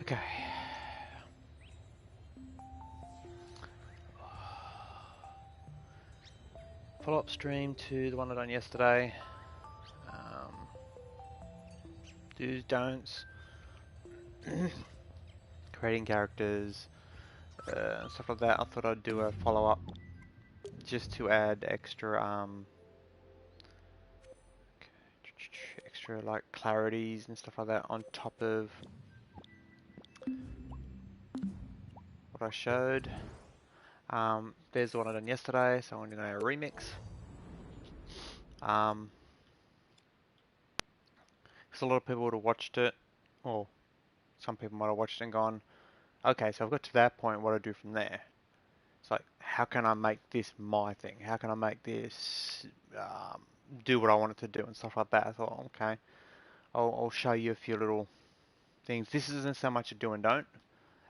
Okay. Follow-up stream to the one I done yesterday. Do's, don'ts. Creating characters, stuff like that. I thought I'd do a follow-up just to add extra, extra like clarities and stuff like that on top of what I showed. There's the one I done yesterday, so I'm going to do a remix. Because a lot of people would have watched it, or some people might have watched it and gone, okay, so I've got to that point, what do I do from there? It's like, how can I make this my thing? How can I make this do what I want it to do and stuff like that? I thought, okay, I'll show you a few little things. This isn't so much a do and don't,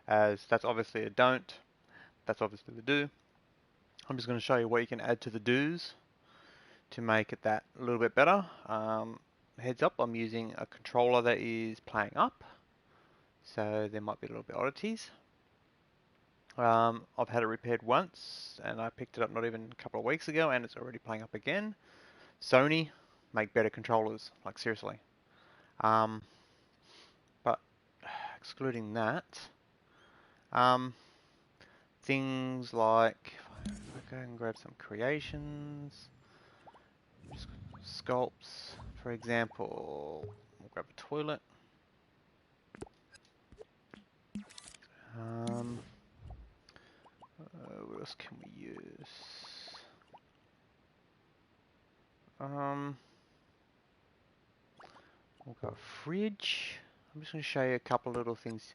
as that's obviously a don't, that's obviously the do. I'm just going to show you what you can add to the do's to make it that a little bit better. Heads up, I'm using a controller that is playing up, so there might be a little bit of oddities. I've had it repaired once, and I picked it up not even a couple of weeks ago, and it's already playing up again. Sony, make better controllers, like seriously. But excluding that, things like, if I go and grab some creations, just sculpts, for example, we'll grab a toilet. What else can we use? We'll go fridge. I'm just going to show you a couple of little things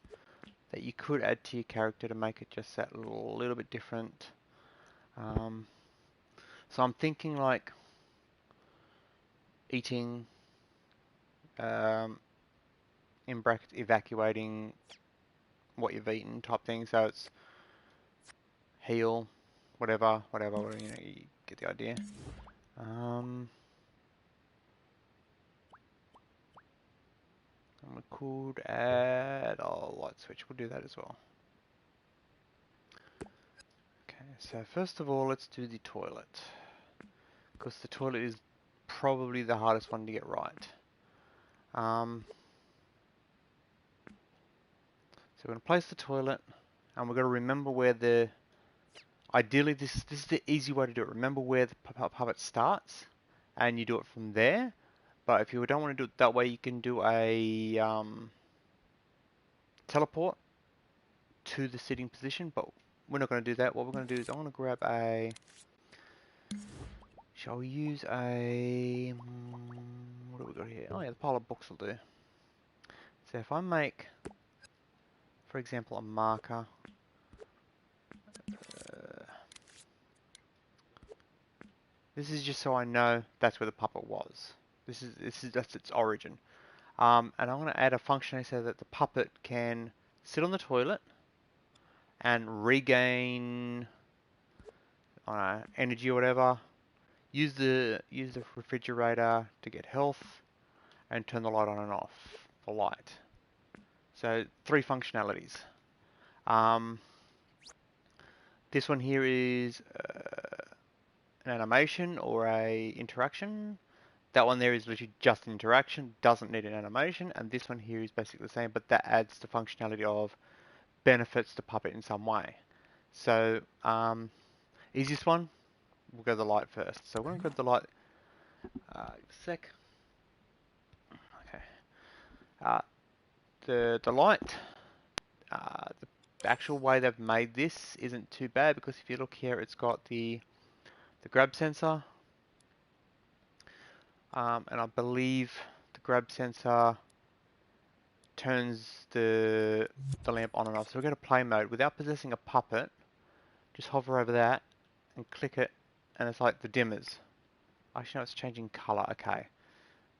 that you could add to your character to make it just that little bit different. So I'm thinking like eating, in brackets, evacuating what you've eaten type thing. So it's heal, whatever, you know, you get the idea. And we could add a light switch. We'll do that as well. Okay, so first of all, let's do the toilet, because the toilet is probably the hardest one to get right. So we're going to place the toilet, and we've got to remember where the, ideally this is the easy way to do it. Remember where the puppet starts, and you do it from there. But if you don't want to do it that way, you can do a teleport to the sitting position, but we're not going to do that. What we're going to do is I'm going to grab a, shall we use a, what do we got here? Oh yeah, the pile of books will do. So if I make, for example, a marker, this is just so I know that's where the puppet was. That's its origin. And I'm going to add a function so that the puppet can sit on the toilet and regain, I don't know, energy or whatever. Use the refrigerator to get health, and turn the light on and off. The light. So 3 functionalities. This one here is an animation or a interaction. That one there is literally just an interaction, doesn't need an animation, and this one here is basically the same, but that adds the functionality of benefits the puppet in some way. So, easiest one, we'll go the light first. So we're going to grab the light, a sec. Okay. The light, the actual way they've made this isn't too bad, because if you look here, it's got the grab sensor, and I believe the grab sensor turns the lamp on and off. So we'll go to play mode. Without possessing a puppet, just hover over that and click it, and it's like the dimmers. Actually, no, it's changing color. Okay.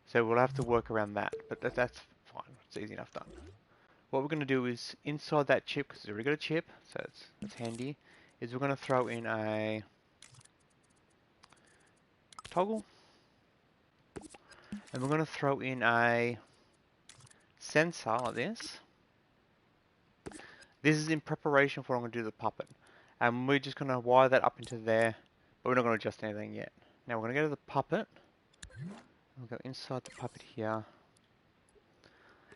So we'll have to work around that, but that's fine. It's easy enough done. What we're going to do is inside that chip, because it's already got a chip, so it's handy, is we're going to throw in a toggle, and we're going to throw in a sensor like this. This is in preparation for what I'm going to do the puppet. And we're just going to wire that up into there, but we're not going to adjust anything yet. Now we're going to go to the puppet. We'll go inside the puppet here.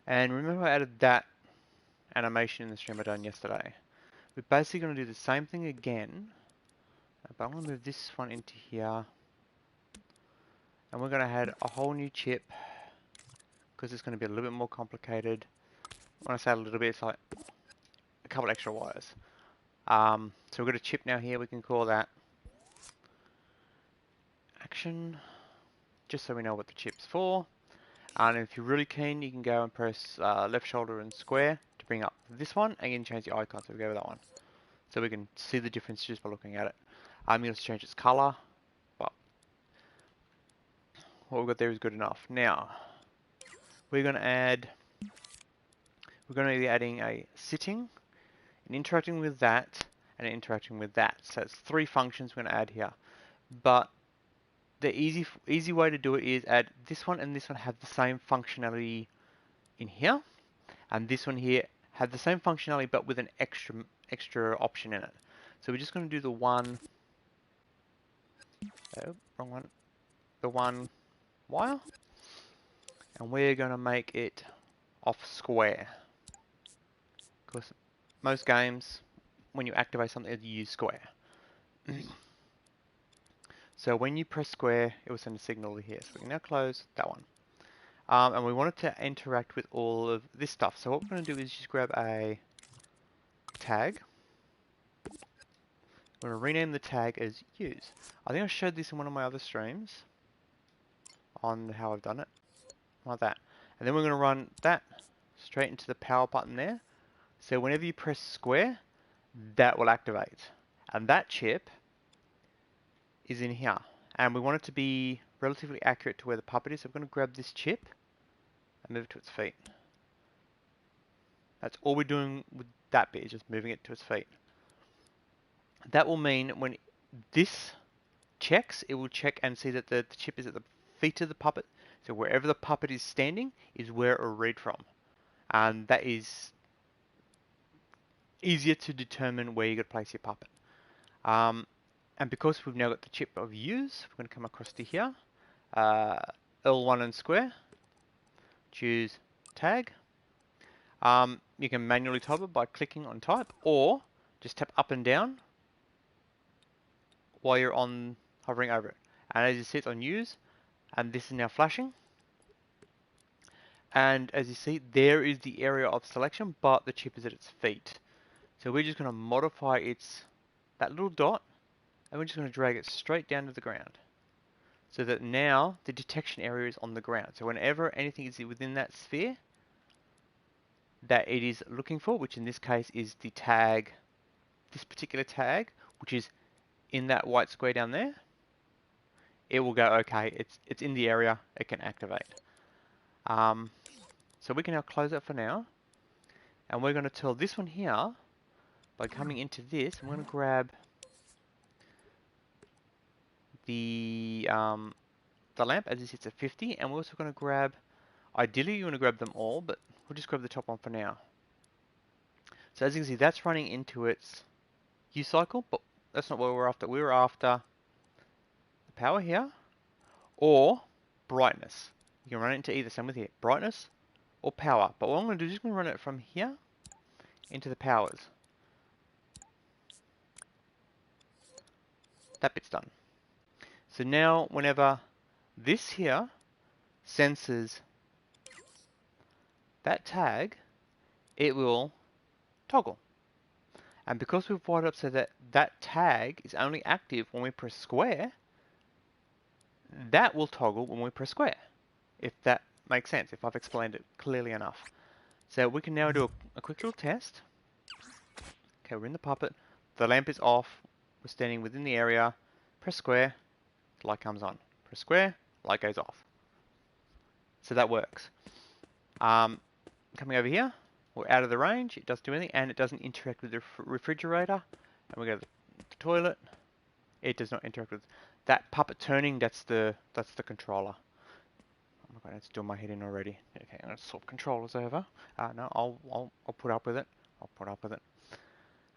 And remember I added that animation in the stream I done yesterday. We're basically going to do the same thing again, but I'm going to move this one into here. And we're going to add a whole new chip, because it's going to be a little bit more complicated. When I say a little bit, it's like a couple extra wires. So we've got a chip now here, we can call that action, just so we know what the chip's for. And if you're really keen, you can go and press left shoulder and square to bring up this one, and you can change the icon, so we go with that one. So we can see the difference just by looking at it. I'm going to change its color, but what we've got there is good enough. Now, we're going to be adding a sitting, and interacting with that, and interacting with that. So it's 3 functions we're going to add here. But the easy way to do it is add this one and this one have the same functionality in here, and this one here have the same functionality but with an extra option in it. So we're just going to do the one, oh, wrong one, the one wire, and we're going to make it off square, because most games when you activate something you use square. So when you press square, it will send a signal here. So we can now close that one. And we want it to interact with all of this stuff. So what we're going to do is just grab a tag. We're going to rename the tag as use. I think I showed this in one of my other streams on how I've done it. Like that. And then we're going to run that straight into the power button there. So whenever you press square, that will activate. And that chip is in here. And we want it to be relatively accurate to where the puppet is. So we're going to grab this chip and move it to its feet. That's all we're doing with that bit, is just moving it to its feet. That will mean when this checks, it will check and see that the chip is at the feet of the puppet. So wherever the puppet is standing is where it will read from. And that is easier to determine where you're going to place your puppet. And because we've now got the chip of use, we're going to come across to here. L1 and square. Choose tag. You can manually type it by clicking on type, or just tap up and down while you're on hovering over it. And as you see, it's on use, and this is now flashing. And as you see, there is the area of selection, but the chip is at its feet. So we're just going to modify that little dot, and we're just going to drag it straight down to the ground, so that now the detection area is on the ground. So whenever anything is within that sphere that it is looking for, which in this case is the tag, this particular tag, which is in that white square down there, it will go, okay, it's in the area, it can activate. So we can now close it for now, and we're going to tell this one here by coming into this. I'm going to grab the lamp as it sits at 50, and we're also going to grab, ideally you want to grab them all, but we'll just grab the top one for now. So as you can see, that's running into its use cycle, but that's not what we're after. We were after the power here, or brightness. You can run it into either, same with here, brightness or power. But what I'm going to do is just going to run it from here into the powers. That bit's done. So now whenever this here senses that tag, it will toggle. And because we've wired up so that that tag is only active when we press square, that will toggle when we press square. If that makes sense, if I've explained it clearly enough. So we can now do a quick little test. Okay, we're in the puppet. The lamp is off. We're standing within the area. Press square, the light comes on. Press square, light goes off. So that works. Coming over here, we're out of the range, it doesn't do anything, and it doesn't interact with the refrigerator. And we go to the toilet, it does not interact with that puppet turning, that's the controller. Oh my god, it's doing my head in already. Okay, I'm gonna swap controllers over. No, I'll put up with it. I'll put up with it.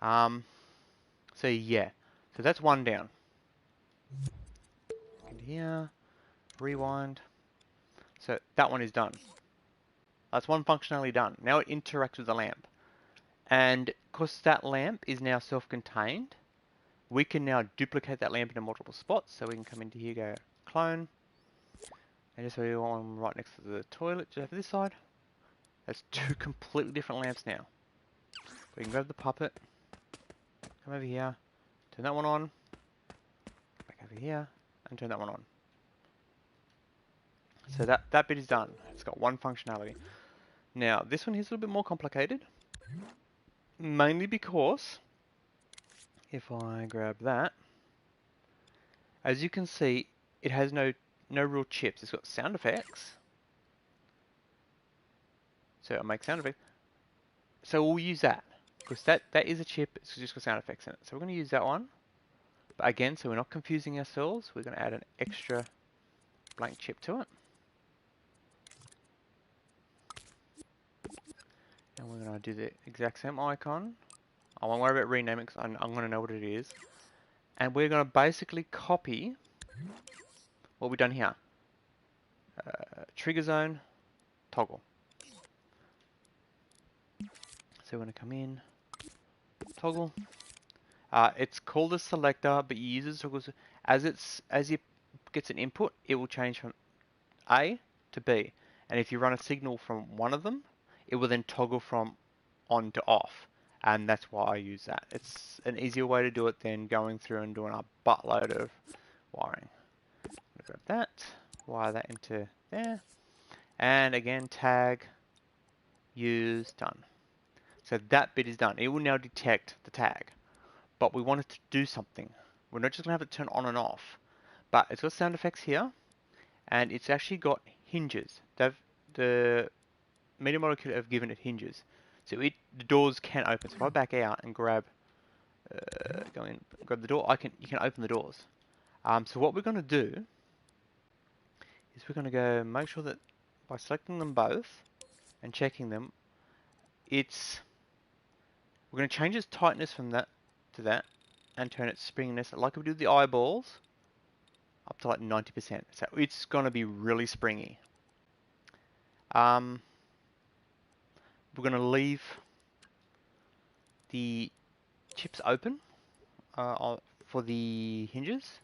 So yeah, so that's one down. Into here, rewind. So that one is done. That's one functionality done. Now it interacts with the lamp. And because that lamp is now self-contained, we can now duplicate that lamp into multiple spots. So we can come into here, go clone, and just so we want one right next to the toilet, just over this side. That's two completely different lamps now. We can grab the puppet, come over here, turn that one on, back over here, and turn that one on. So that bit is done. It's got one functionality. Now, this one is a little bit more complicated, mainly because if I grab that, as you can see, it has no real chips. It's got sound effects. So I'll make sound effects. So we'll use that, because that is a chip. It's just got sound effects in it. So we're going to use that one. But again, so we're not confusing ourselves, we're going to add an extra blank chip to it. And we're going to do the exact same icon. I won't worry about renaming because I'm going to know what it is. And we're going to basically copy what we've done here. Trigger zone, toggle. So we're going to come in, toggle. It's called a selector, but you use it toggles as it gets an input, it will change from A to B. And if you run a signal from one of them, it will then toggle from on to off. And that's why I use that. It's an easier way to do it than going through and doing a buttload of wiring. Grab that, wire that into there, and again tag, use, done. So that bit is done. It will now detect the tag, but we want it to do something. We're not just going to have it turn on and off, but it's got sound effects here, and it's actually got hinges. The Media Molecule have given it hinges, so the doors can open. So if I back out and grab, go in, grab the door, you can open the doors. So what we're going to do is we're going to go make sure that by selecting them both and checking them, we're going to change its tightness from that to that and turn its springiness, like we do with the eyeballs, up to like 90%. So it's going to be really springy. We're going to leave the chips open for the hinges,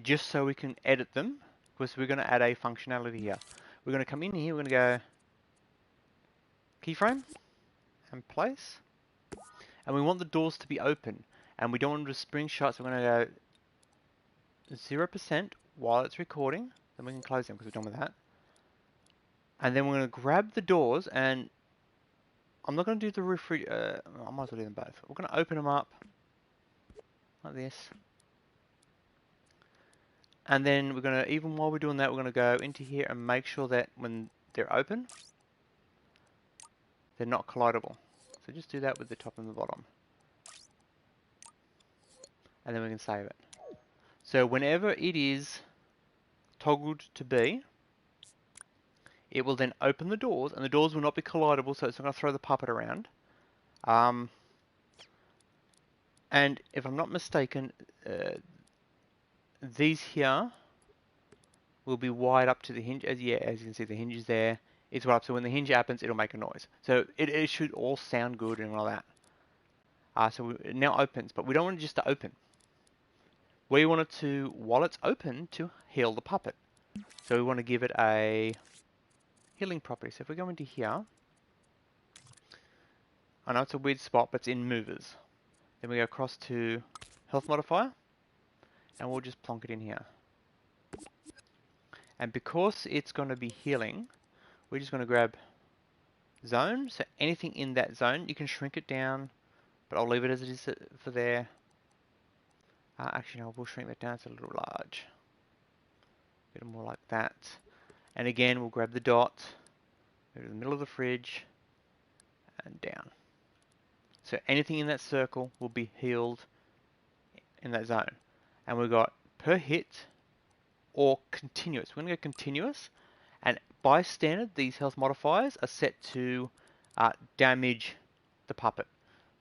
just so we can edit them, because we're going to add a functionality here. We're going to come in here, we're going to go keyframe and place, and we want the doors to be open, and we don't want them to spring shut, so we're going to go 0% while it's recording, then we can close them because we're done with that. And then we're going to grab the doors, and I'm not going to do the I might as well do them both. We're going to open them up like this. And then we're going to, even while we're doing that, we're going to go into here and make sure that when they're open, they're not collidable. So just do that with the top and the bottom. And then we can save it. So whenever it is toggled to B, it will then open the doors, and the doors will not be collidable, so it's not going to throw the puppet around. And if I'm not mistaken, these here will be wired up to the hinge. As you can see, the hinge is there. It's wired up, so when the hinge happens, it'll make a noise. So it should all sound good and all that. So it now opens, but we don't want it just to open. We want it to, while it's open, to heal the puppet. So we want to give it a healing property. So if we go into here, I know it's a weird spot, but it's in movers. Then we go across to health modifier, and we'll just plonk it in here. And because it's going to be healing, we're just going to grab zone. So anything in that zone, you can shrink it down, but I'll leave it as it is for there. Actually, no, we'll shrink that down. It's a little large. A bit more like that. And again, we'll grab the dot, go to the middle of the fridge, and down. So anything in that circle will be healed in that zone. And we've got per hit or continuous. We're going to go continuous. And by standard, these health modifiers are set to damage the puppet.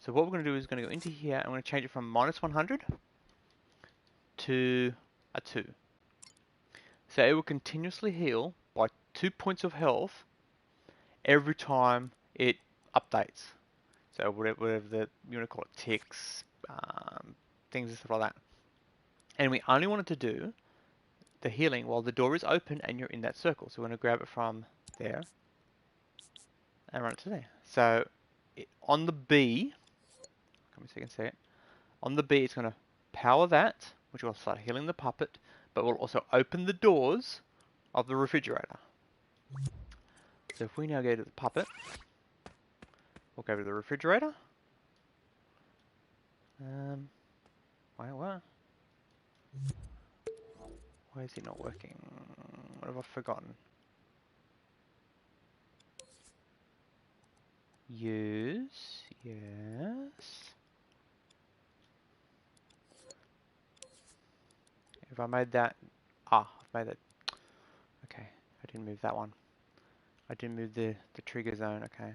So what we're going to do is going to go into here and we're going to change it from -100 to a 2. So it will continuously heal by 2 points of health every time it updates. So whatever you want to call it, ticks, things and stuff like that. And we only want it to do the healing while the door is open and you're in that circle. So we're going to grab it from there and run it to there. So on the B, let me see if you can see it. On the B, it's going to power that, which will start healing the puppet, but will also open the doors of the refrigerator. So if we now go to the puppet, we'll go to the refrigerator. Wait, what? Why is it not working? What have I forgotten? Use, yes. If I made that, I've made that. Okay, I didn't move that one. I didn't move the trigger zone, okay.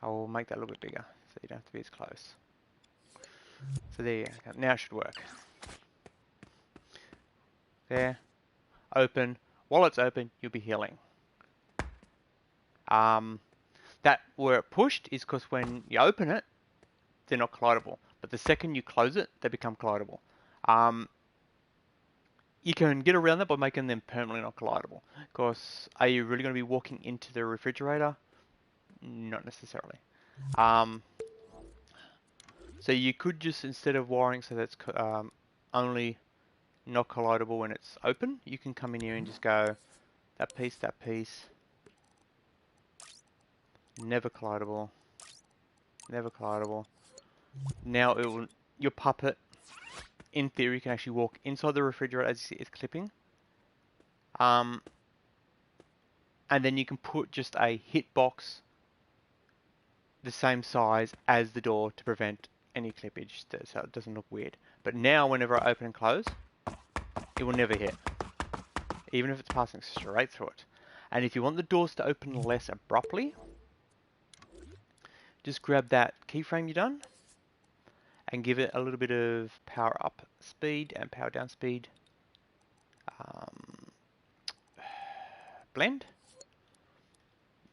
I will make that a little bit bigger, so you don't have to be as close. So there you go, now it should work. There, open. While it's open, you'll be healing. That where it pushed is because when you open it, they're not collidable. But the second you close it, they become collidable. You can get around that by making them permanently not collidable. Because are you really going to be walking into the refrigerator? Not necessarily. So you could just, instead of wiring so that's only not collidable when it's open, you can come in here and just go that piece, never collidable, never collidable. Now it will, your puppet, in theory, can actually walk inside the refrigerator as you see it's clipping. And then you can put just a hitbox the same size as the door to prevent any clippage, so it doesn't look weird. But now whenever I open and close, it will never hit, even if it's passing straight through it. And if you want the doors to open less abruptly, just grab that keyframe you done and give it a little bit of power up speed and power down speed blend.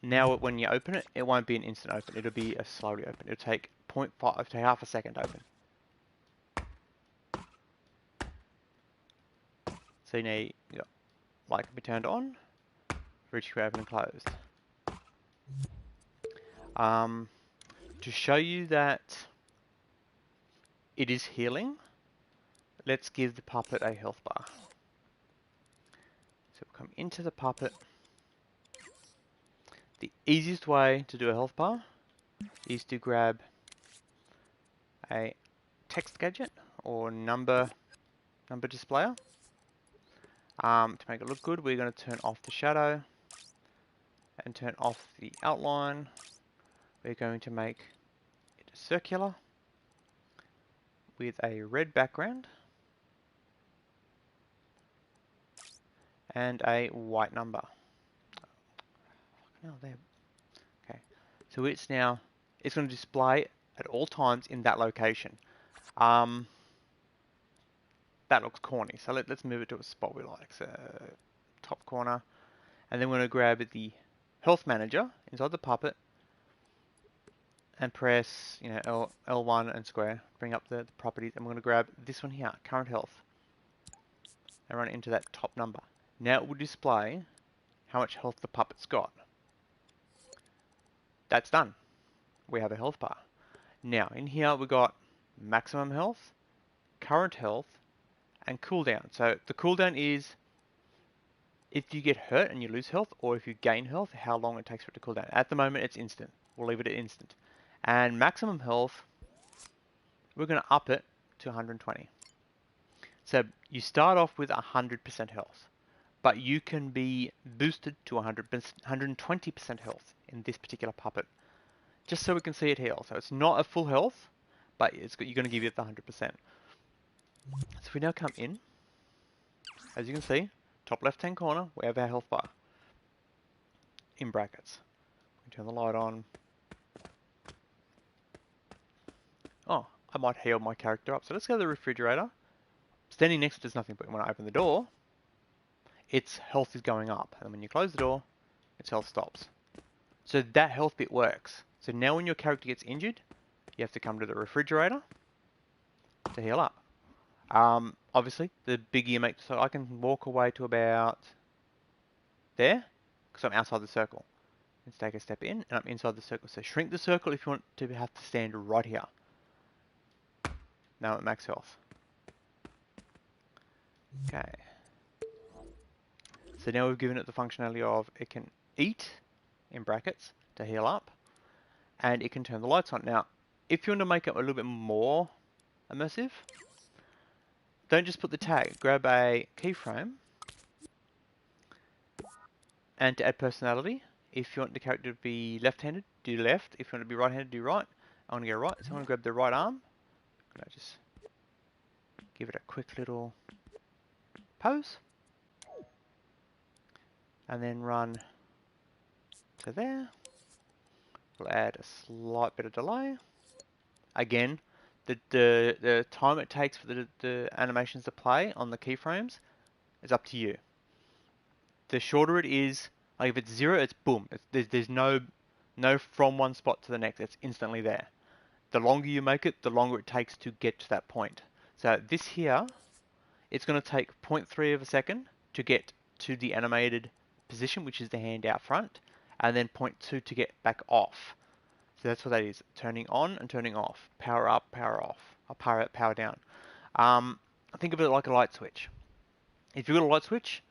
Now when you open it, it won't be an instant open, it'll be a slowly open. It'll take 0.5 to half a second to open. So now you got light can be turned on, fridge can be open and closed. To show you that it is healing, let's give the puppet a health bar. So we'll come into the puppet. The easiest way to do a health bar is to grab a text gadget or number displayer. To make it look good, we're going to turn off the shadow and turn off the outline. We're going to make it circular with a red background and a white number. Oh, there. Okay, so it's going to display at all times in that location. That looks corny, so let's move it to a spot we like. So top corner, and then we're going to grab the health manager inside the puppet and press L1 and square, bring up the properties, and we're going to grab this one here, current health, and run it into that top number. Now it will display how much health the puppet's got. That's done. We have a health bar. Now in here we've got maximum health, current health, and cooldown. So the cooldown is if you get hurt and you lose health, or if you gain health, how long it takes for it to cool down. At the moment it's instant. We'll leave it at instant. And maximum health, we're going to up it to 120. So you start off with 100% health. but you can be boosted to 120% health in this particular puppet, just so we can see it heal. So it's not a full health, but you're going to give it the 100%. So if we now come in, as you can see, top left-hand corner, we have our health bar in brackets. We turn the light on. Oh, I might heal my character up. So let's go to the refrigerator. Standing next to it does nothing, but when I open the door, its health is going up. And when you close the door, its health stops. So that health bit works. So now when your character gets injured, you have to come to the refrigerator to heal up. Obviously, the bigger you make, so I can walk away to about there, because I'm outside the circle. Let's take a step in, and I'm inside the circle. So shrink the circle if you want to have to stand right here. Now at max health. Okay. So now we've given it the functionality of it can eat, in brackets, to heal up, and it can turn the lights on. Now, if you want to make it a little bit more immersive, don't just put the tag. Grab a keyframe, and to add personality, if you want the character to be left-handed, do left. If you want to be right-handed, do right. I want to go right, so I'm going to grab the right arm. I'm going to just give it a quick little pose. And then run to there. We'll add a slight bit of delay. Again, the time it takes for the animations to play on the keyframes is up to you. The shorter it is, like if it's 0, it's boom. There's no from one spot to the next. It's instantly there. The longer you make it, the longer it takes to get to that point. So this here, it's going to take 0.3 of a second to get to the animated position, which is the hand out front, and then 0.2 to get back off. So that's what that is, turning on and turning off, power up, power off, or power down. Think of it like a light switch. If you've got a light switch,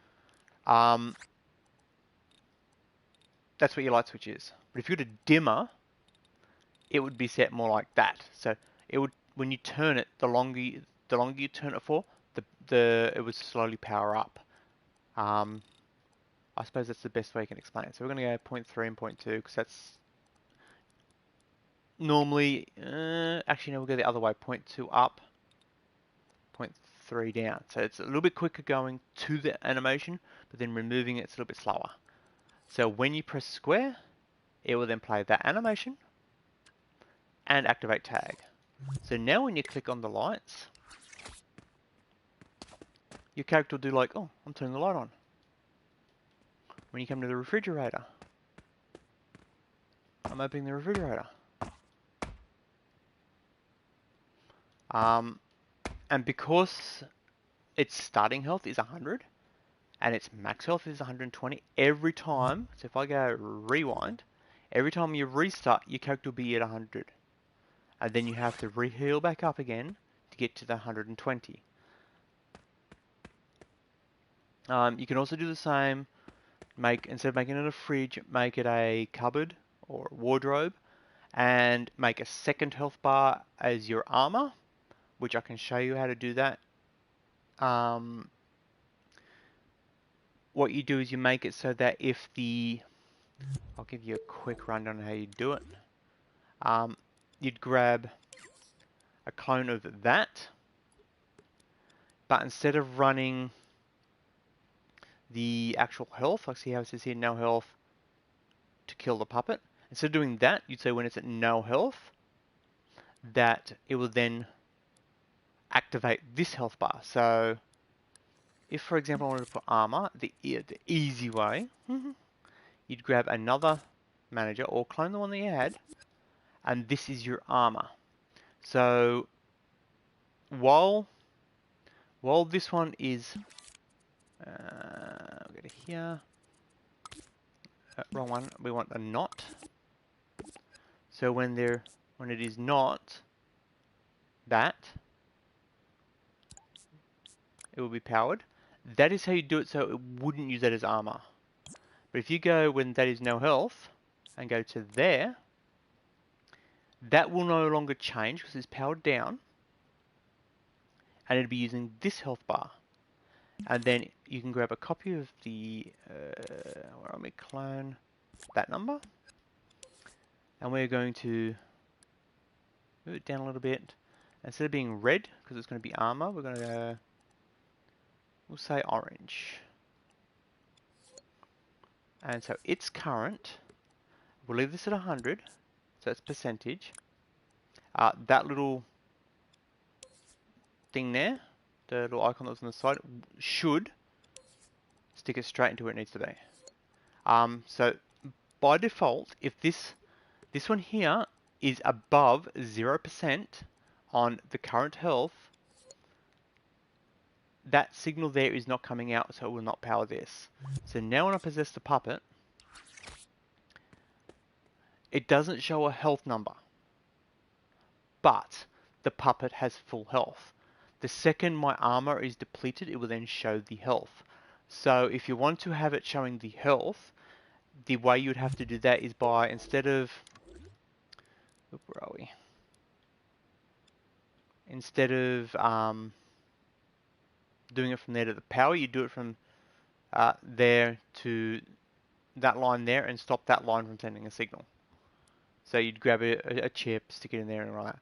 that's what your light switch is. But if you've got a dimmer, it would be set more like that. So it would, when you turn it, the longer you turn it for, it would slowly power up. I suppose that's the best way you can explain it. So we're going to go 0.3 and 0.2 because that's normally, actually no, we'll go the other way, 0.2 up, 0.3 down. So it's a little bit quicker going to the animation, but then removing it's a little bit slower. So when you press square, it will then play that animation and activate tag. So now when you click on the lights, your character will do like, oh, I'm turning the light on. When you come to the refrigerator, I'm opening the refrigerator. And because its starting health is 100 and its max health is 120, every time, so if I go rewind, every time you restart, your character will be at 100. And then you have to re-heal back up again to get to the 120. You can also do the same, instead of making it a fridge, make it a cupboard or wardrobe, and make a second health bar as your armor, which I can show you how to do that. What you do is you make it so that if I'll give you a quick rundown on how you do it. You'd grab a clone of that, but instead of running the actual health, like see how it says here, no health to kill the puppet. Instead of doing that, you'd say when it's at no health, that it will then activate this health bar. So if, for example, I wanted to put armor, the easy way, you'd grab another manager or clone the one that you had, and this is your armor. So while this one is, we'll go to here, wrong one, we want a not. So when it is not that, it will be powered. That is how you do it, so it wouldn't use that as armor. But if you go when that is no health and go to there, that will no longer change because it's powered down, and it'll be using this health bar. And then you can grab a copy of the, where are we, clone that number. And we're going to move it down a little bit. Instead of being red, because it's going to be armor, we're going to go, we'll say orange. And so its current, we'll leave this at 100, so it's percentage. That little thing there, the little icon that's on the side, should stick it straight into where it needs to be. So by default, if this one here is above 0% on the current health, that signal there is not coming out, so it will not power this. So now when I possess the puppet, it doesn't show a health number, but the puppet has full health. The second my armor is depleted, it will then show the health. So if you want to have it showing the health, the way you'd have to do that is by, instead of, where are we? Instead of doing it from there to the power, you do it from there to that line there and stop that line from sending a signal. So you'd grab a chip, stick it in there and all that.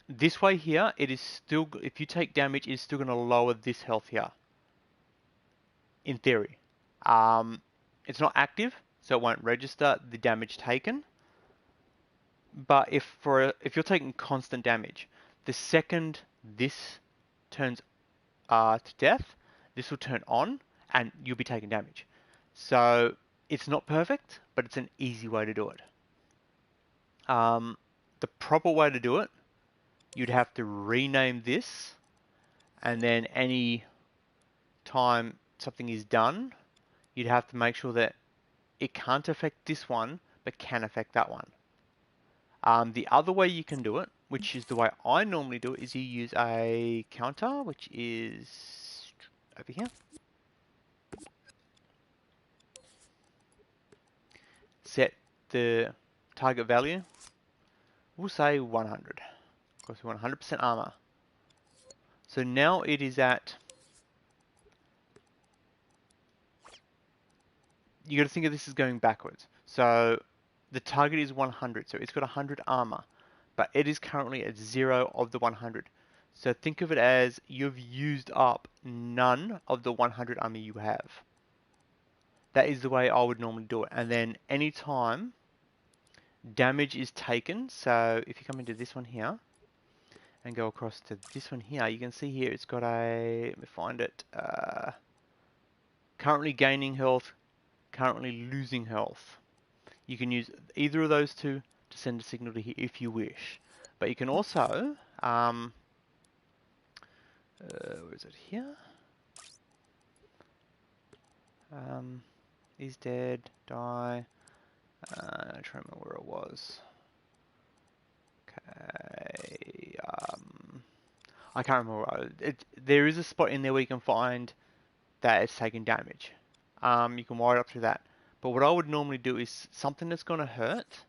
This way here, it is still, if you take damage, it's still going to lower this health here. In theory. It's not active, so it won't register the damage taken. But if you're taking constant damage, the second this turns to death, this will turn on and you'll be taking damage. So it's not perfect, but it's an easy way to do it. The proper way to do it, you'd have to rename this, and then any time something is done, you'd have to make sure that it can't affect this one, but can affect that one. The other way you can do it, which is the way I normally do it, is you use a counter, which is over here. Set the target value. We'll say 100. Of course, we want 100% armor. So now it is at... You got to think of this as going backwards. So the target is 100, so it's got 100 armor, but it is currently at 0 of the 100. So think of it as you've used up none of the 100 armor you have. That is the way I would normally do it. And then anytime damage is taken, so if you come into this one here and go across to this one here, you can see here it's got a, let me find it, currently gaining health, currently losing health. You can use either of those two to send a signal to here if you wish. But you can also, where is it here? Is dead, die. I'm trying to remember where it was. Okay, I can't remember. There is a spot in there where you can find that it's taking damage. You can wire it up through that. But what I would normally do is something that's going to hurt.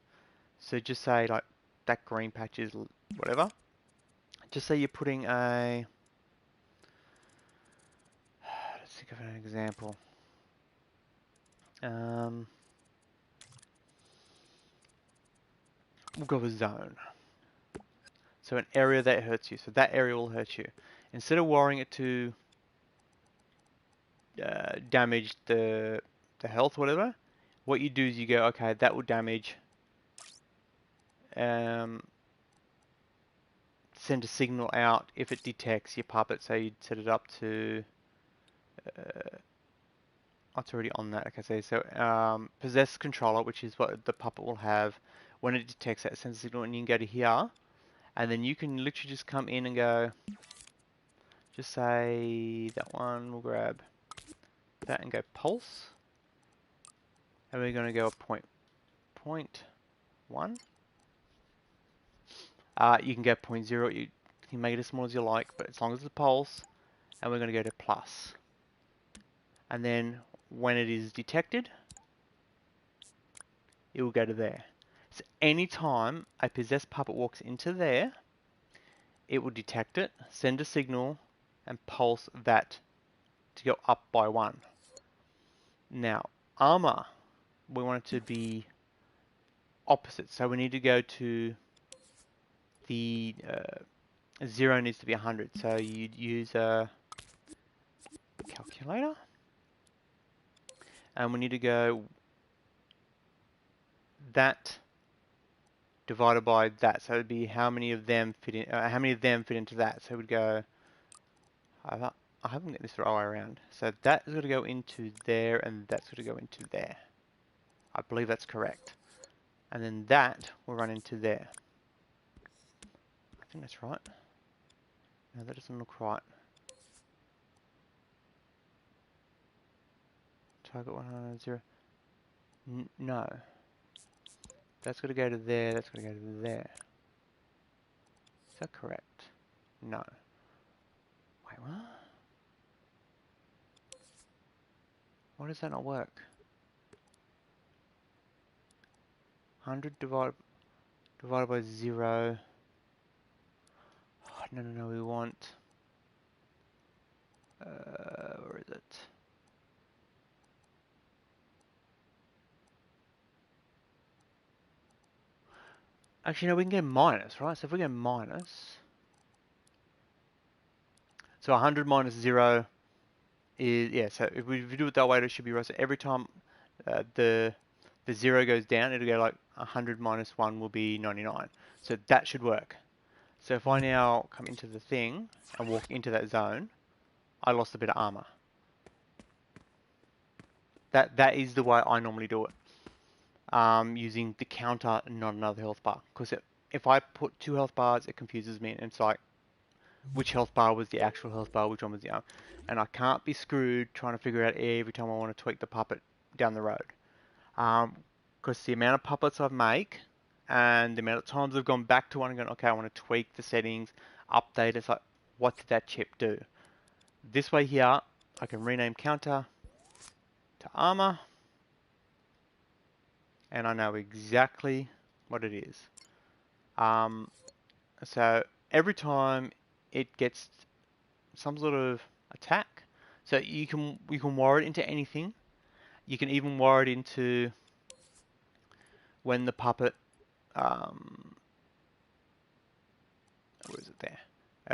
So just say like that green patch is whatever. Just say you're putting a... Let's think of an example. We'll go with zone. So an area that hurts you. So that area will hurt you. Instead of wiring it to damage the health, whatever, what you do is you go, okay, that will damage. Send a signal out if it detects your puppet. So you'd set it up to... it's already on that. Okay, so possess controller, which is what the puppet will have. When it detects that, it sends a signal, and you can go to here, and then you can literally just come in and go, just say that one, we'll grab that and go pulse, and we're going to go point 1. You can go 0.0, you can make it as small as you like, but as long as it's a pulse, and we're going to go to plus. And then when it is detected, it will go to there. So anytime a possessed puppet walks into there, it will detect it, send a signal, and pulse that to go up by 1. Now, armor, we want it to be opposite. So we need to go to the 0 needs to be 100. So you'd use a calculator. And we need to go that divided by that. So it'd be how many of them fit in, how many of them fit into that. So we'd go, I haven't got this the right way around. So that is going to go into there, and that's going to go into there. I believe that's correct. And then that will run into there. I think that's right. No, that doesn't look right. Target 100. No. That's got to go to there, that's got to go to there. Is that correct? No. Wait, what? Why does that not work? 100 divided by 0. Oh, no, we want... where is it? Actually, no, we can get minus, right? So if we get minus... So 100 minus 0 is... Yeah, so if we do it that way, it should be right. So every time the 0 goes down, it'll go like 100 minus 1 will be 99. So that should work. So if I now come into the thing and walk into that zone, I lost a bit of armor. That is the way I normally do it. Using the counter and not another health bar. Because if I put 2 health bars, it confuses me. And it's like, which health bar was the actual health bar, which one was the other. And I can't be screwed trying to figure out every time I want to tweak the puppet down the road. Because the amount of puppets I make and the amount of times I've gone back to one and gone, okay, I want to tweak the settings, update. It's like, what did that chip do? This way here, I can rename counter to armor, and I know exactly what it is. So every time it gets some sort of attack, so you can wire it into anything. You can even wire it into when the puppet, where is it there?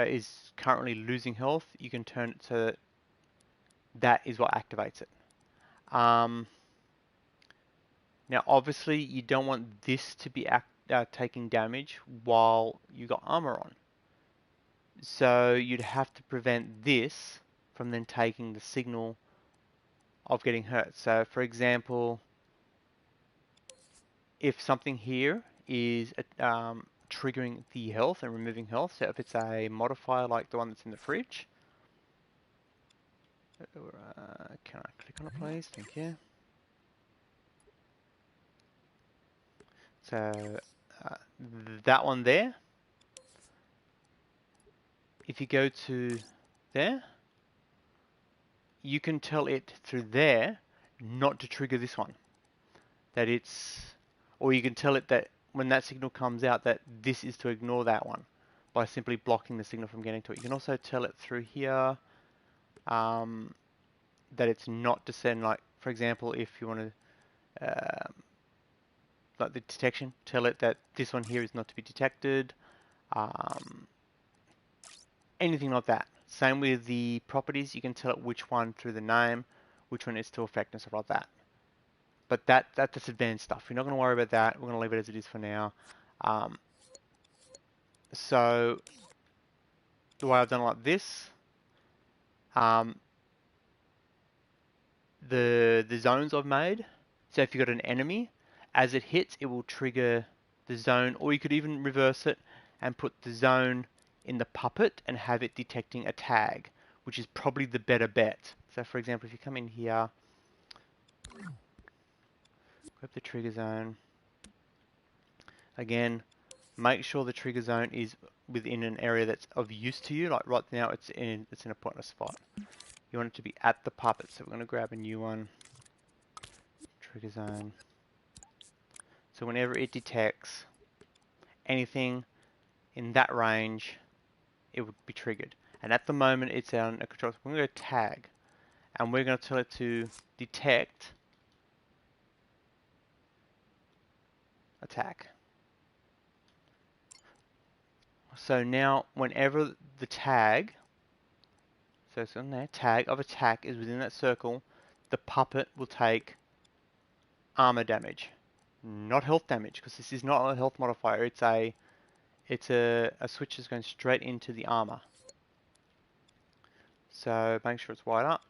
Is currently losing health. You can turn it so that is what activates it. Now, obviously, you don't want this to be taking damage while you got armor on. So you'd have to prevent this from then taking the signal of getting hurt. So, for example, if something here is triggering the health and removing health, so if it's a modifier like the one that's in the fridge, can I click on it, please? Thank you. So that one there, if you go to there, you can tell it through there not to trigger this one. That it's, or you can tell it that when that signal comes out that this is to ignore that one by simply blocking the signal from getting to it. You can also tell it through here that it's not to send, like, for example, if you want to like the detection, tell it that this one here is not to be detected. Anything like that. Same with the properties, you can tell it which one through the name, which one is to affect and stuff like that. But that's advanced stuff. We're not going to worry about that. We're going to leave it as it is for now. So the way I've done it like this, the zones I've made. So if you've got an enemy, as it hits, it will trigger the zone, or you could even reverse it and put the zone in the puppet and have it detecting a tag, which is probably the better bet. So for example, if you come in here, grab the trigger zone. Again, make sure the trigger zone is within an area that's of use to you. Like right now, it's in a pointless spot. You want it to be at the puppet, so we're going to grab a new one. Trigger zone. So whenever it detects anything in that range, it would be triggered. And at the moment, it's on a control. So we're going to go tag. and we're going to tell it to detect attack. So now whenever the tag, so it's on there, tag of attack is within that circle, the puppet will take armor damage, not health damage, because this is not a health modifier. It's a switch that's going straight into the armor. So make sure it's wired up.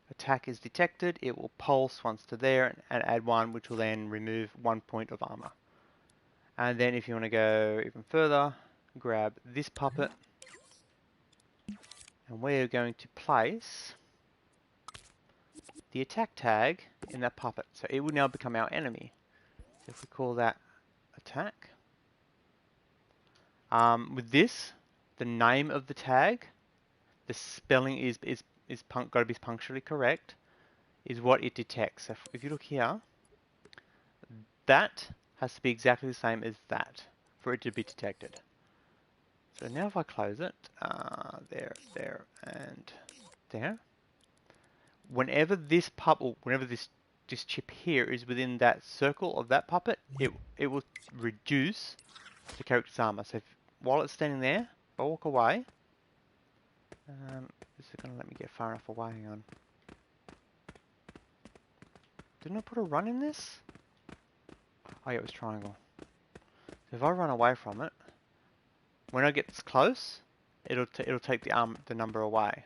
Attack is detected. It will pulse once to there and add 1, which will then remove 1 point of armor. And then if you want to go even further, grab this puppet, and we're going to place the attack tag in that puppet. So it will now become our enemy. So if we call that attack. With this, the name of the tag, the spelling is got to be punctually correct, is what it detects. So if you look here, that has to be exactly the same as that for it to be detected. So now if I close it, there, and there, whenever this this chip here is within that circle of that puppet, it will reduce the character's armor. So while it's standing there, if I walk away, is it going to let me get far enough away? Hang on. Didn't I put a run in this? Oh yeah, it was triangle. So if I run away from it, when I get this close, it'll take the number away.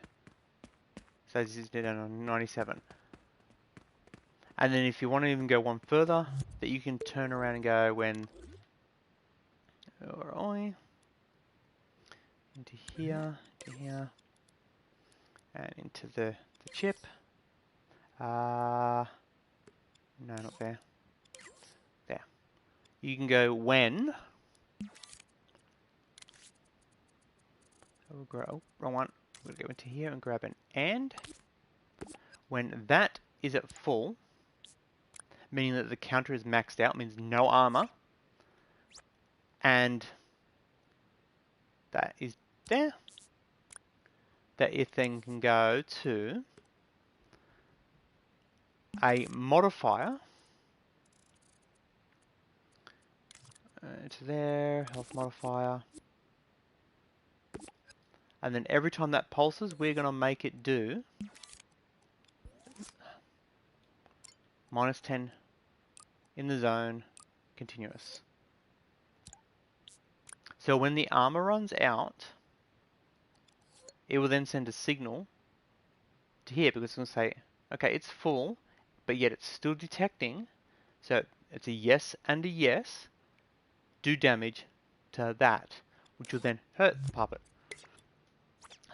So this is down on 97. And then if you want to even go one further, that you can turn around and go when, where are we? Into here, and into the chip. No, not there. There. You can go when. Oh, wrong one. We'll go into here and grab an and. When that is at full, meaning that the counter is maxed out, means no armor, and that is there, that it then can go to a modifier, to there, health modifier, and then every time that pulses, we're going to make it do -10 in the zone, continuous. So when the armor runs out, it will then send a signal to here because it's going to say, okay, it's full, but yet it's still detecting. So it's a yes and a yes. Do damage to that, which will then hurt the puppet.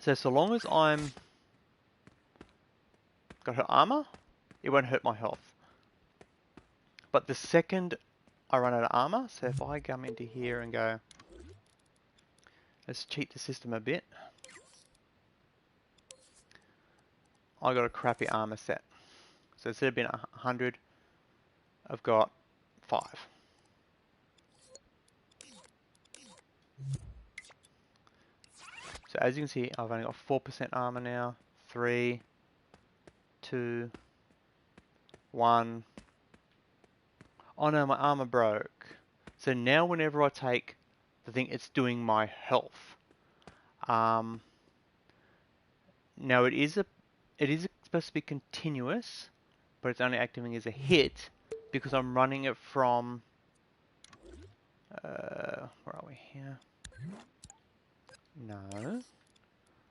So long as I'm got her armor, it won't hurt my health. But the second I run out of armor, so if I come into here and go, let's cheat the system a bit. I got a crappy armor set. So instead of being 100, I've got 5. So as you can see, I've only got 4% armor now. 3, 2, 1. Oh no, my armor broke. So now whenever I take the thing, it's doing my health. Now it is supposed to be continuous, but it's only acting as a hit because I'm running it from where are we here? No.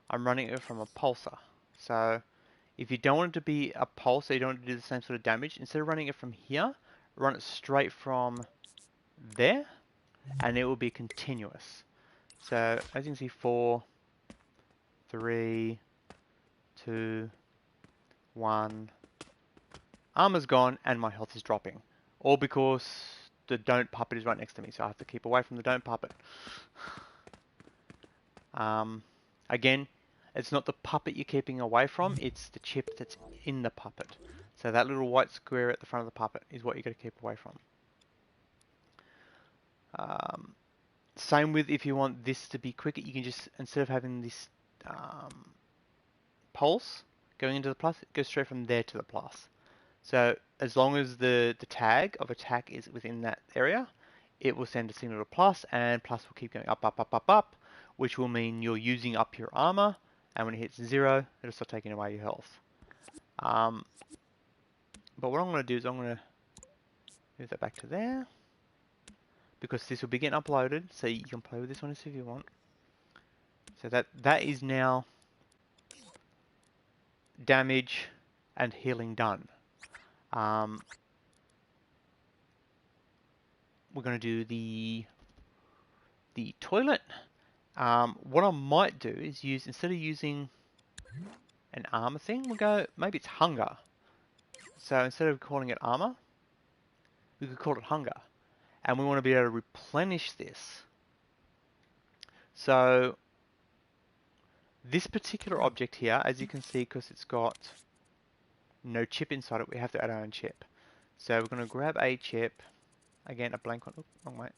I'm running it from a pulsar. So if you don't want it to be a pulsar, you don't want to do the same sort of damage, instead of running it from here, run it straight from there, and it will be continuous. So as you can see, 4, 3, 2, 1. Armor's gone, and my health is dropping. All because the don't puppet is right next to me, so I have to keep away from the don't puppet. Again, it's not the puppet you're keeping away from, it's the chip that's in the puppet. So that little white square at the front of the puppet is what you've got to keep away from. Same with if you want this to be quicker, you can just, instead of having this pulse, going into the plus, it goes straight from there to the plus. So as long as the tag of attack is within that area, it will send a signal to plus, and plus will keep going up, up, up, up, up, which will mean you're using up your armor, and when it hits 0, it'll start taking away your health. But what I'm going to do is I'm going to move that back to there, because this will be getting uploaded, so you can play with this one if you want. So that is now damage and healing done. We're going to do the toilet. What I might do is use, instead of using an armor thing, we'll go, maybe it's hunger. So instead of calling it armor, we could call it hunger. And we want to be able to replenish this. So this particular object here, as you can see, because it's got no chip inside it, we have to add our own chip. So we're going to grab a chip, again a blank one, oops, wrong way,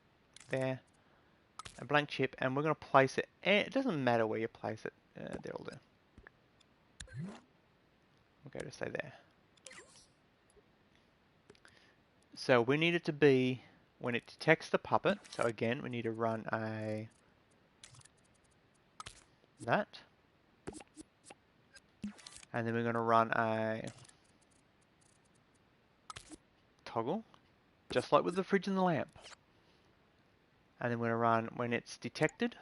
there, a blank chip, and we're going to place it, and it doesn't matter where you place it, they'll do. We'll go to say there. So we need it to be, when it detects the puppet, so again we need to run that, and then we're going to run a toggle, just like with the fridge and the lamp. And then we're going to run, when it's detected,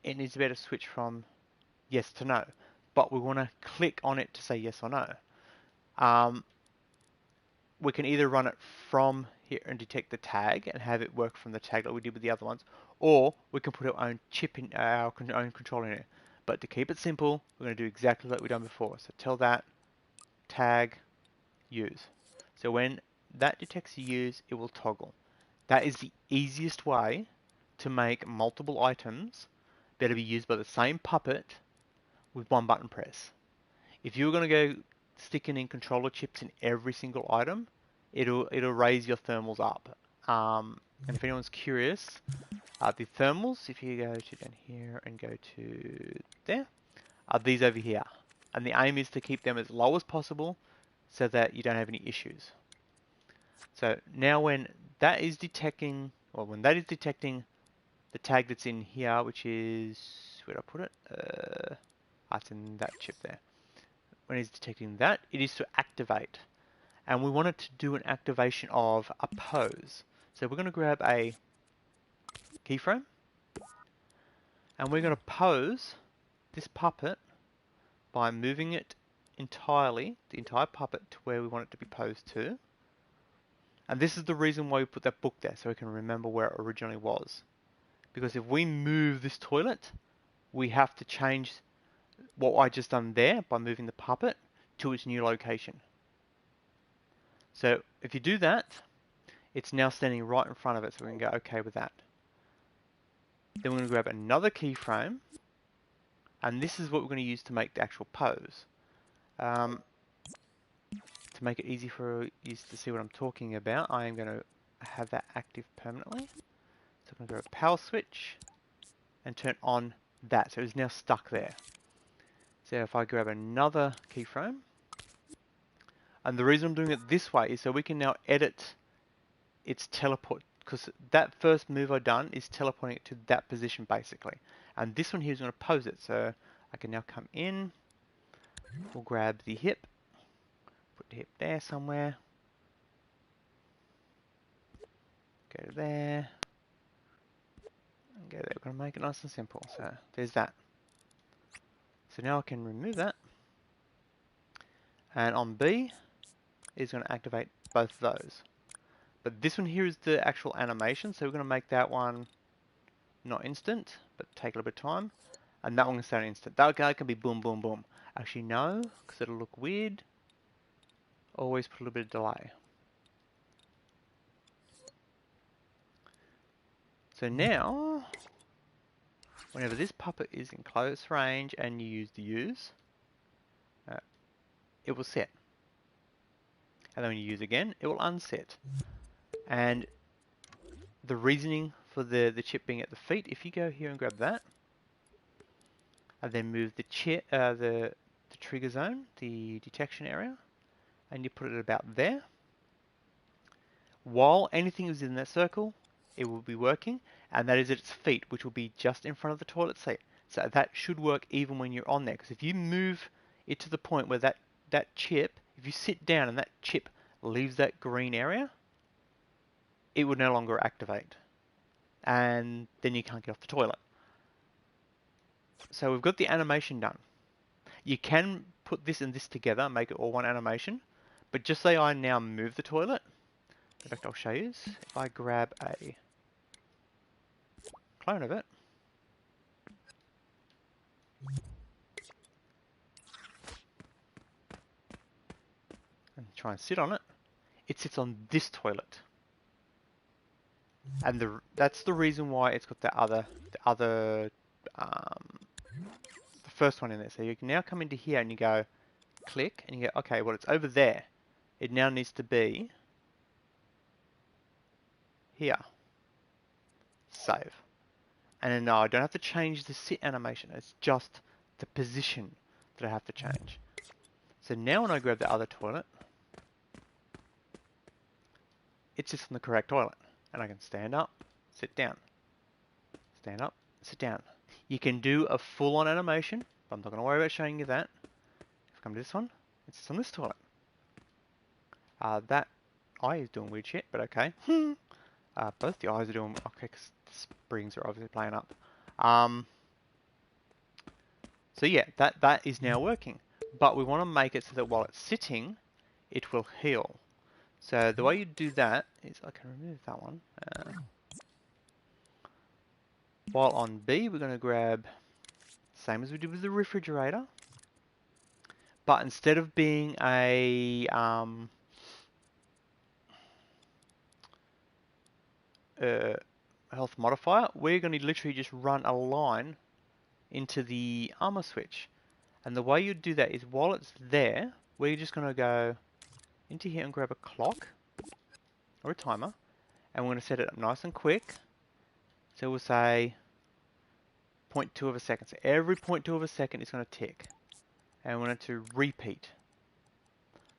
it needs to be able to switch from yes to no. But we want to click on it to say yes or no. We can either run it from here and detect the tag and have it work from the tag like we did with the other ones, or we can put our own chip in, our own controller in it. But to keep it simple, we're going to do exactly like we've done before. So tell that tag use. So when that detects use, it will toggle. That is the easiest way to make multiple items better be used by the same puppet with one button press. If you were going to go sticking in controller chips in every single item, it'll raise your thermals up. And if anyone's curious, the thermals, if you go to down here and go to there, are these over here. And the aim is to keep them as low as possible so that you don't have any issues. So now when that is detecting, or when that is detecting the tag that's in here, which is, where did I put it? It's in that chip there. When it's detecting that, it is to activate. And we want it to do an activation of a pose. So we're going to grab a keyframe, and we're going to pose this puppet by moving it entirely, the entire puppet, to where we want it to be posed to. And this is the reason why we put that book there, so we can remember where it originally was. Because if we move this toilet, we have to change what I just done there by moving the puppet to its new location. So if you do that, it's now standing right in front of it, so we can go okay with that. Then we're going to grab another keyframe, and this is what we're going to use to make the actual pose. To make it easy for you to see what I'm talking about, I am going to have that active permanently. So I'm going to go power switch and turn on that, so it's now stuck there. So if I grab another keyframe, and the reason I'm doing it this way is so we can now edit its teleport, because that first move I've done is teleporting it to that position basically. And this one here is going to pose it, so I can now come in, we'll grab the hip, put the hip there somewhere, go there, and go there. We're going to make it nice and simple, so there's that. So now I can remove that, and on B is going to activate both of those. But this one here is the actual animation, so we're going to make that one not instant, but take a little bit of time. And that one can start instant. That guy can be boom, boom, boom. Actually, no, because it'll look weird. Always put a little bit of delay. So now, whenever this puppet is in close range and you use the use, it will set. And then when you use again, it will unset. And the reasoning for the chip being at the feet, if you go here and grab that, and then move the trigger zone, the detection area, and you put it about there. While anything is in that circle, it will be working, and that is at its feet, which will be just in front of the toilet seat. So that should work even when you're on there, because if you move it to the point where that chip, if you sit down and that chip leaves that green area, it would no longer activate, and then you can't get off the toilet. So we've got the animation done. You can put this and this together, make it all one animation, but just say I now move the toilet. In fact, I'll show you. If I grab a clone of it, and try and sit on it, it sits on this toilet. And that's the reason why it's got the first one in there. So you can now come into here and you go, click, and you go, okay, well, it's over there. It now needs to be here. Save. And then no, I don't have to change the sit animation. It's just the position that I have to change. So now when I grab the other toilet, it sits on the correct toilet. And I can stand up, sit down. Stand up, sit down. You can do a full-on animation, but I'm not going to worry about showing you that. If I come to this one, it sits on this toilet. That eye is doing weird shit, but okay. Both the eyes are doing okay because the springs are obviously playing up. So yeah, that is now working. But we want to make it so that while it's sitting, it will heal. So the way you do that is I can remove that one. While on B, we're going to grab, same as we did with the refrigerator, but instead of being a health modifier, we're going to literally just run a line into the armor switch. And the way you do that is while it's there, we're just going to go into here and grab a clock or a timer, and we're going to set it up nice and quick. So we'll say 0.2 of a second. So every 0.2 of a second is going to tick. And we want it to repeat.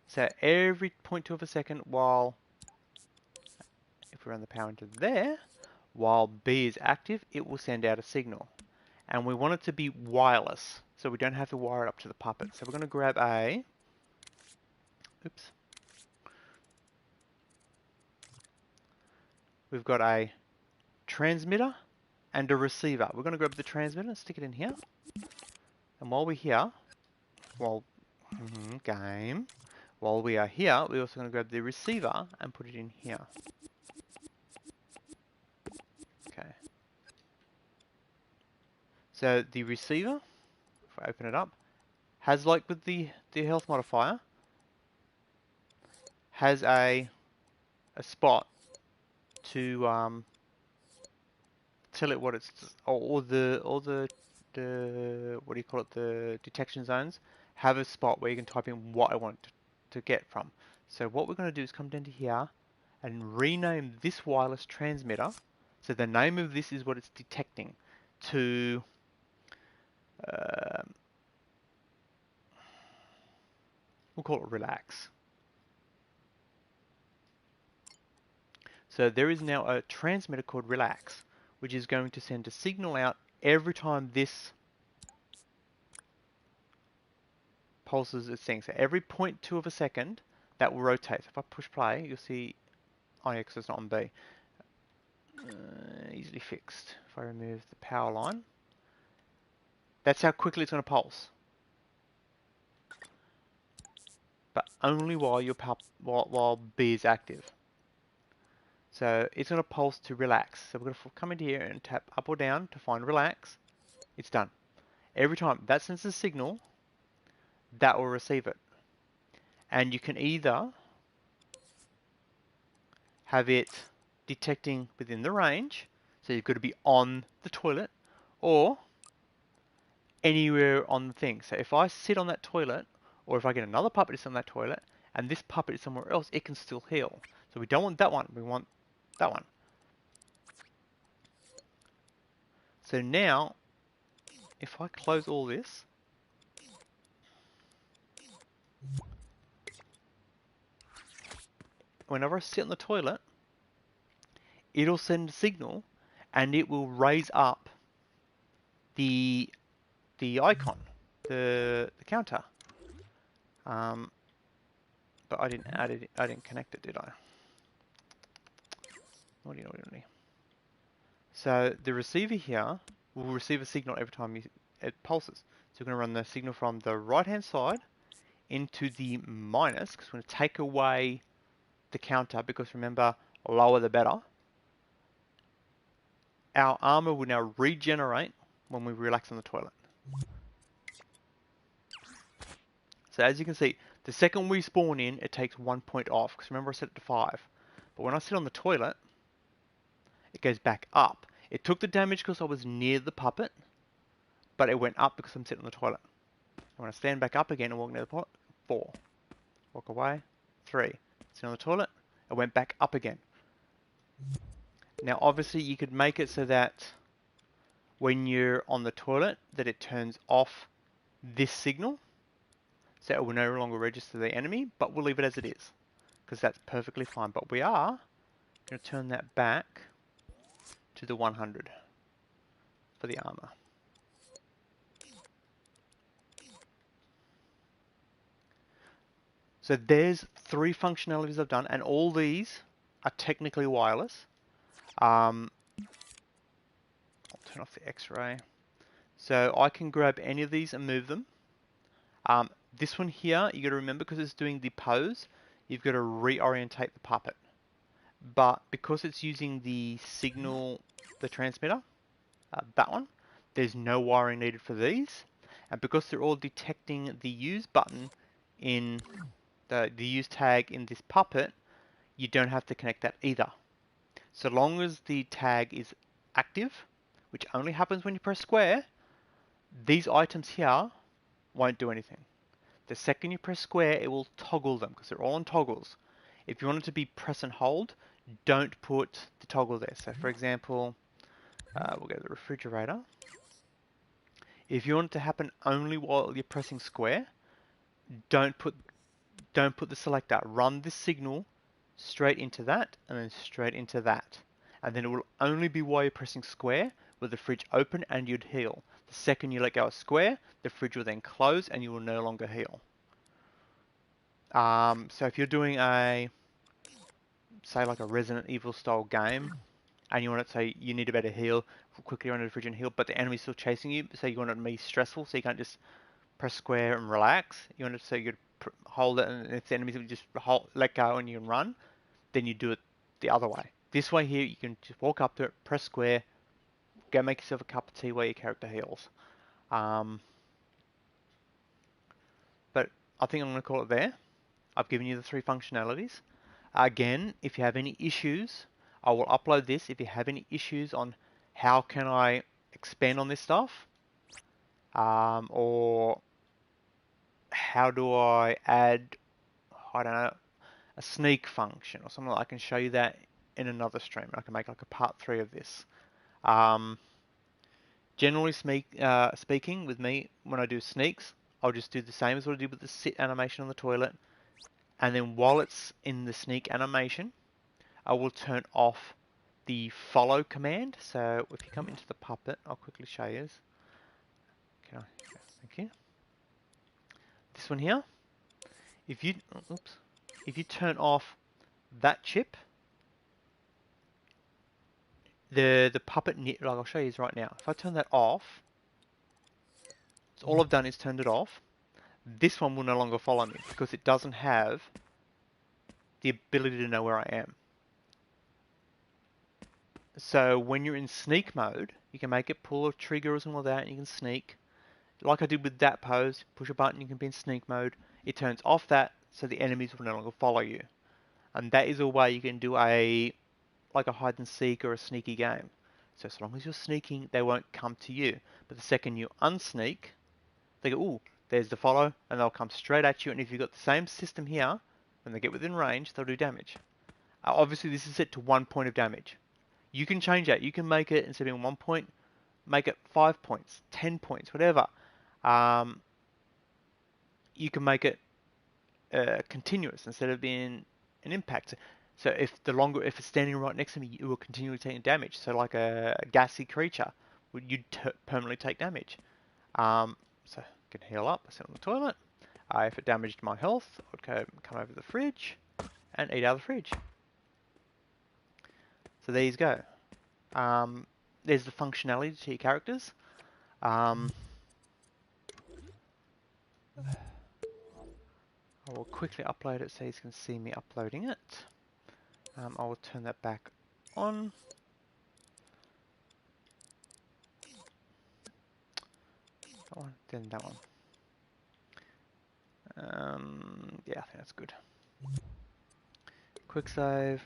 So every 0.2 of a second while, if we run the power into there, while B is active, it will send out a signal. And we want it to be wireless, so we don't have to wire it up to the puppet. So we're going to grab a, oops. We've got a transmitter and a receiver. We're going to grab the transmitter and stick it in here. And while we're here, while we are here, we're also going to grab the receiver and put it in here. Okay. So the receiver, if I open it up, has, like with the health modifier, has a spot to tell it what it's, or the what do you call it, the detection zones have a spot where you can type in what I want to get from. So what we're going to do is come down to here and rename this wireless transmitter. So the name of this is what it's detecting to we'll call it relax. So there is now a transmitter called relax, which is going to send a signal out every time this pulses its thing. So every 0.2 of a second, that will rotate. So if I push play, you'll see, oh yeah, because it's not on B. Easily fixed. If I remove the power line, that's how quickly it's going to pulse. But only while while B is active. So it's going to pulse to relax. So we're going to come into here and tap up or down to find relax. It's done. Every time that sends a signal, that will receive it. And you can either have it detecting within the range, so you've got to be on the toilet, or anywhere on the thing. So if I sit on that toilet, or if I get another puppet to sit on that toilet, and this puppet is somewhere else, it can still heal. So we don't want that one, we want that one. So now, if I close all this, whenever I sit on the toilet, it'll send a signal and it will raise up the icon, the counter. But I didn't add it. I didn't connect it, did I? Naughty. So the receiver here will receive a signal every time it pulses. So we're going to run the signal from the right-hand side into the minus, because we're going to take away the counter, because remember, lower the better. Our armor will now regenerate when we relax on the toilet. So as you can see, the second we spawn in, it takes 1 point off, because remember I set it to 5. But when I sit on the toilet, it goes back up. It took the damage because I was near the puppet, but it went up because I'm sitting on the toilet. And when I stand back up again and walk near the pot, 4. Walk away, 3. Sit on the toilet, it went back up again. Now obviously you could make it so that when you're on the toilet, that it turns off this signal, so it will no longer register the enemy, but we'll leave it as it is, because that's perfectly fine. But we are going to turn that back to the 100 for the armor. So there's 3 functionalities I've done, and all these are technically wireless. I'll turn off the X-ray. So I can grab any of these and move them. This one here, you got to remember, because it's doing the pose, you've got to reorientate the puppet. But because it's using the signal, the transmitter, that one, there's no wiring needed for these. And because they're all detecting the use button in the use tag in this puppet, you don't have to connect that either. So long as the tag is active, which only happens when you press square, these items here won't do anything. The second you press square, it will toggle them, because they're all on toggles. If you want it to be press and hold, don't put the toggle there. So for example, we'll go to the refrigerator. If you want it to happen only while you're pressing square, don't put the selector. Run this signal straight into that, and then straight into that. And then it will only be while you're pressing square with the fridge open and you'd heal. The second you let go of square, the fridge will then close and you will no longer heal. So if you're doing say like a Resident Evil style game, and you want it to say you need a better heal, quickly run to the fridge and heal, but the enemy's still chasing you, so you want it to be stressful, so you can't just press square and relax. You want it to say you hold it, and if the enemies just let go and you can run, then you do it the other way. This way here, you can just walk up to it, press square, go make yourself a cup of tea while your character heals. But I think I'm going to call it there. I've given you the 3 functionalities. Again, if you have any issues, I will upload this. If you have any issues on how can I expand on this stuff, or how do I add, I don't know, a sneak function or something, I can show you that in another stream. I can make like a part 3 of this. Generally speaking, with me, when I do sneaks, I'll just do the same as what I did with the sit animation on the toilet. And then while it's in the sneak animation, I will turn off the follow command. So if you come into the puppet, I'll quickly show you. Can I? Thank you. This one here. If you turn off that chip, the puppet, like I'll show you right now. If I turn that off, so all I've done is turned it off. This one will no longer follow me because it doesn't have the ability to know where I am. So when you're in sneak mode, you can make it pull a trigger or something like that, and you can sneak. Like I did with that pose, push a button, you can be in sneak mode. It turns off that, so the enemies will no longer follow you. And that is a way you can do like a hide and seek or a sneaky game. So as long as you're sneaking, they won't come to you. But the second you unsneak, they go, ooh, there's the follow, and they'll come straight at you. And if you've got the same system here, when they get within range, they'll do damage. Obviously, this is set to 1 point of damage. You can change that. You can make it, instead of being 1 point, make it 5 points, 10 points, whatever. Um, you can make it continuous instead of being an impact. So if it's standing right next to me, it will continually take damage. So like a gassy creature, you'd permanently take damage. So I can heal up, sit on the toilet. If it damaged my health, I'd come over to the fridge and eat out of the fridge. So there you go. There's the functionality to your characters. I will quickly upload it so you can see me uploading it. I will turn that back on. That one, then that one. Yeah, I think that's good. Quick save.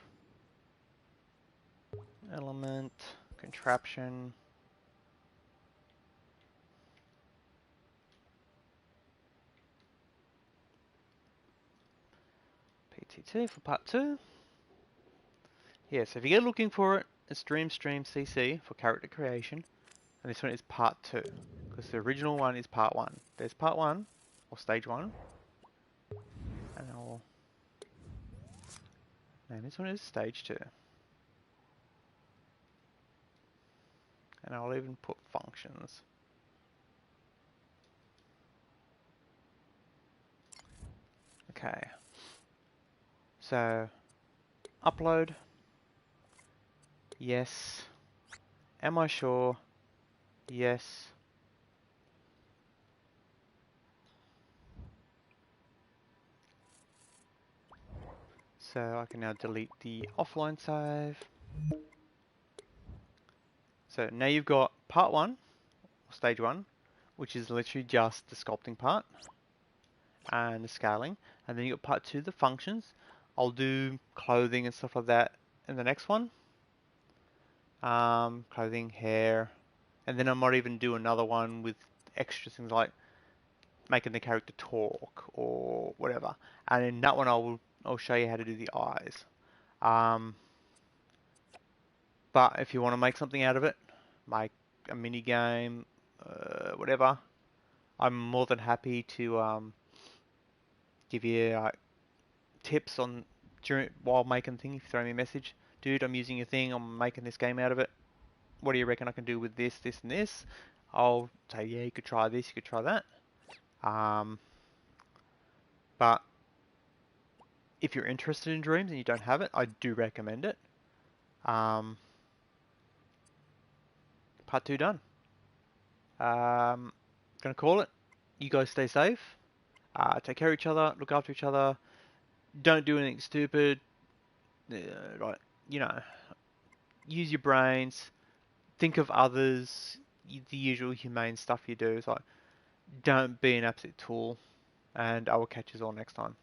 Element. Contraption. PTT for part 2. Yeah, so if you get looking for it, it's Dream Stream CC for character creation. And this one is part 2. Because the original one is part 1. There's part 1, or stage 1. And I'll name this one is stage 2. And I'll even put functions. Okay. So, upload. Yes. Am I sure? Yes. So I can now delete the offline save. So now you've got part 1, or stage 1, which is literally just the sculpting part and the scaling. And then you got part 2, the functions. I'll do clothing and stuff like that in the next one. Clothing, hair, and then I might even do another one with extra things like making the character talk or whatever. And in that one, I'll show you how to do the eyes. But if you want to make something out of it, make a mini game, whatever, I'm more than happy to give you tips on while making things. Throw me a message, dude. I'm using your thing. I'm making this game out of it. What do you reckon I can do with this, this, and this? I'll say, yeah, you could try this, you could try that. But if you're interested in Dreams and you don't have it, I do recommend it. Part 2 done. Gonna call it. You guys stay safe. Take care of each other. Look after each other. Don't do anything stupid. Right, you know, use your brains. Think of others. The usual humane stuff you do. It's like, don't be an absolute tool. And I will catch you all next time.